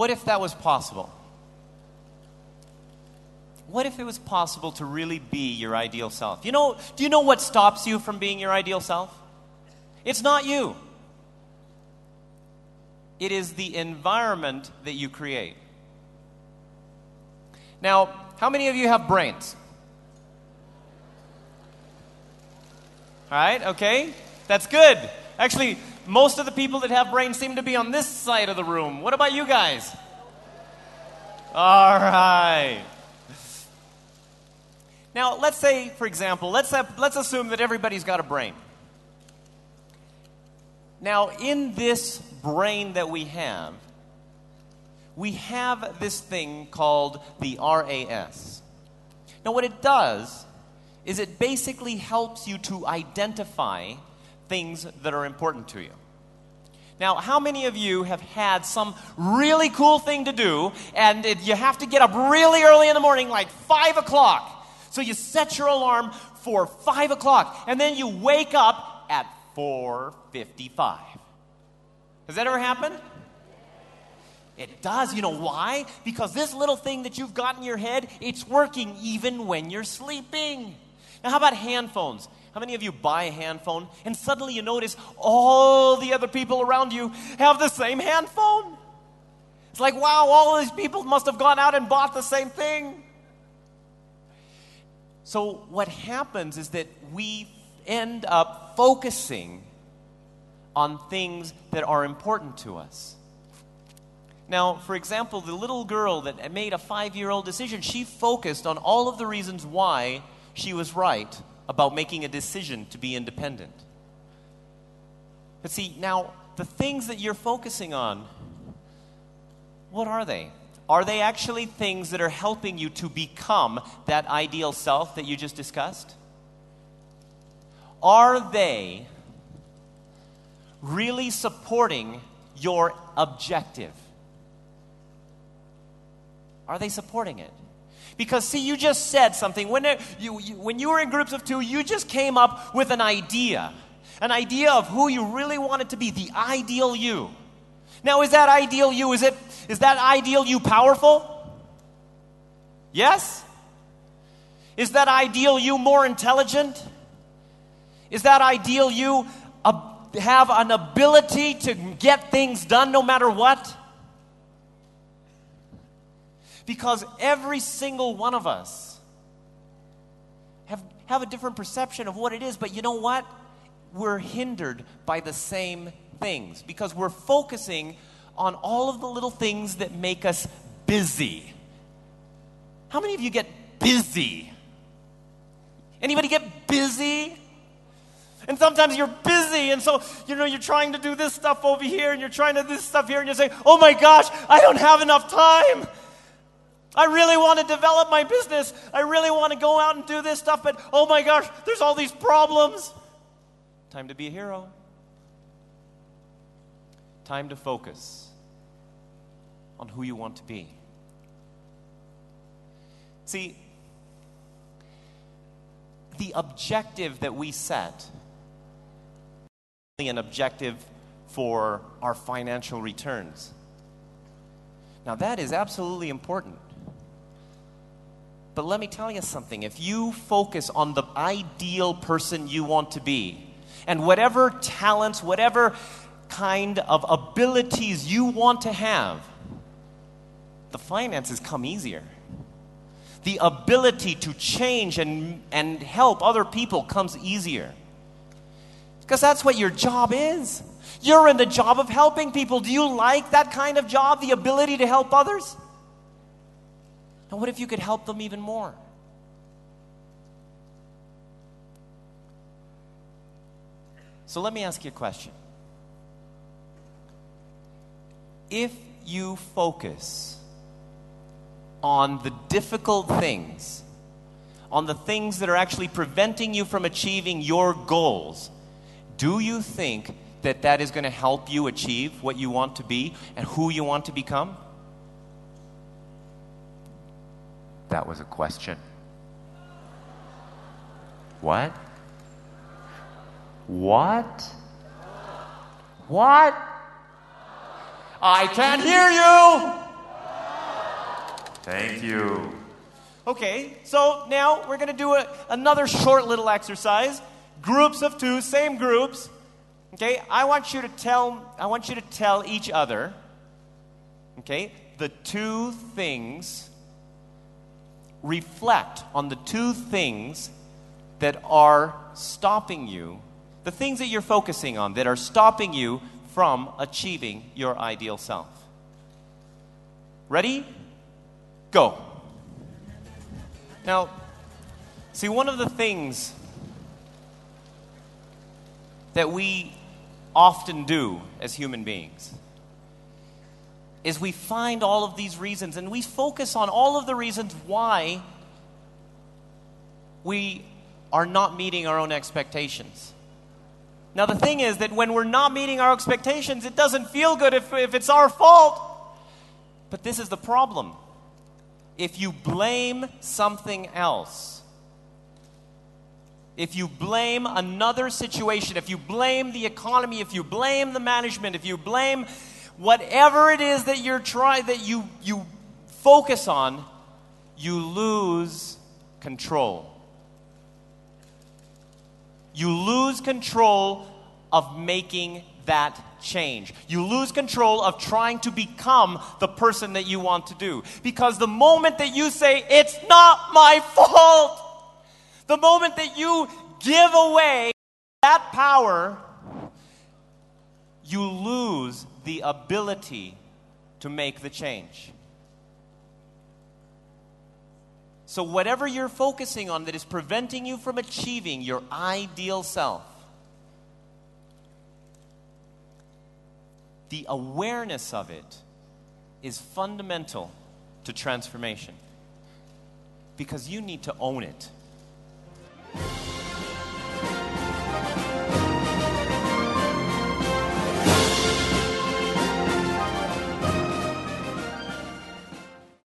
What if that was possible? What if it was possible to really be your ideal self? Do you know what stops you from being your ideal self? It's not you. It is the environment that you create. Now, how many of you have brains? All right, okay. That's good. Actually, most of the people that have brains seem to be on this side of the room. What about you guys? All right. Now, let's say, for example, let's assume that everybody's got a brain. Now, in this brain that we have this thing called the RAS. Now, what it does is it basically helps you to identify things that are important to you. Now, how many of you have had some really cool thing to do, and you have to get up really early in the morning, like 5 o'clock? So you set your alarm for 5 o'clock, and then you wake up at 4:55. Has that ever happened? It does. You know why? Because this little thing that you've got in your head, it's working even when you're sleeping. Now, how about hand phones? How many of you buy a hand phone and suddenly you notice all the other people around you have the same hand phone? It's like, wow, all of these people must have gone out and bought the same thing. So what happens is that we end up focusing on things that are important to us. Now, for example, the little girl that made a 5-year-old decision, she focused on all of the reasons why she was right about making a decision to be independent. But see, now, the things that you're focusing on, what are they? Are they actually things that are helping you to become that ideal self that you just discussed? Are they really supporting your objective? Are they supporting it? Because, see, you just said something. When you were in groups of two, you just came up with an idea of who you really wanted to be, the ideal you. Now, is that ideal you, is that ideal you powerful? Yes? Is that ideal you more intelligent? Is that ideal you have an ability to get things done no matter what? Because every single one of us have a different perception of what it is, but you know what? We're hindered by the same things because we're focusing on all of the little things that make us busy. How many of you get busy? Anybody get busy? And sometimes you're busy, and so, you're trying to do this stuff over here, and you're trying to do this stuff here, and you're saying, oh my gosh, I don't have enough time. I really want to develop my business. I really want to go out and do this stuff, but oh my gosh, there's all these problems. Time to be a hero. Time to focus on who you want to be. See, the objective that we set, an objective for our financial returns. Now that is absolutely important. But let me tell you something. If you focus on the ideal person you want to be, and whatever talents, whatever kind of abilities you want to have, the finances come easier. The ability to change and help other people comes easier. Because that's what your job is. You're in the job of helping people. Do you like that kind of job, the ability to help others? And what if you could help them even more? So let me ask you a question. If you focus on the difficult things, on the things that are actually preventing you from achieving your goals, do you think that that is going to help you achieve what you want to be and who you want to become? That was a question. What? What? What? I can't hear you! Thank you. Okay, so now we're going to do another short little exercise. Groups of two, same groups. Okay, I want you to tell each other, okay, the two things, reflect on the two things that are stopping you, the things that you're focusing on that are stopping you from achieving your ideal self. Ready? Go. Now, see, one of the things that we often do as human beings is we find all of these reasons and we focus on all of the reasons why we are not meeting our own expectations. Now, the thing is that when we're not meeting our expectations, it doesn't feel good if it's our fault. But this is the problem. If you blame something else, if you blame another situation, if you blame the economy, if you blame the management, if you blame whatever it is that you focus on, you lose control. You lose control of making that change. You lose control of trying to become the person that you want to do. Because the moment that you say, it's not my fault, the moment that you give away that power, you lose the ability to make the change. So whatever you're focusing on that is preventing you from achieving your ideal self, the awareness of it is fundamental to transformation. Because you need to own it.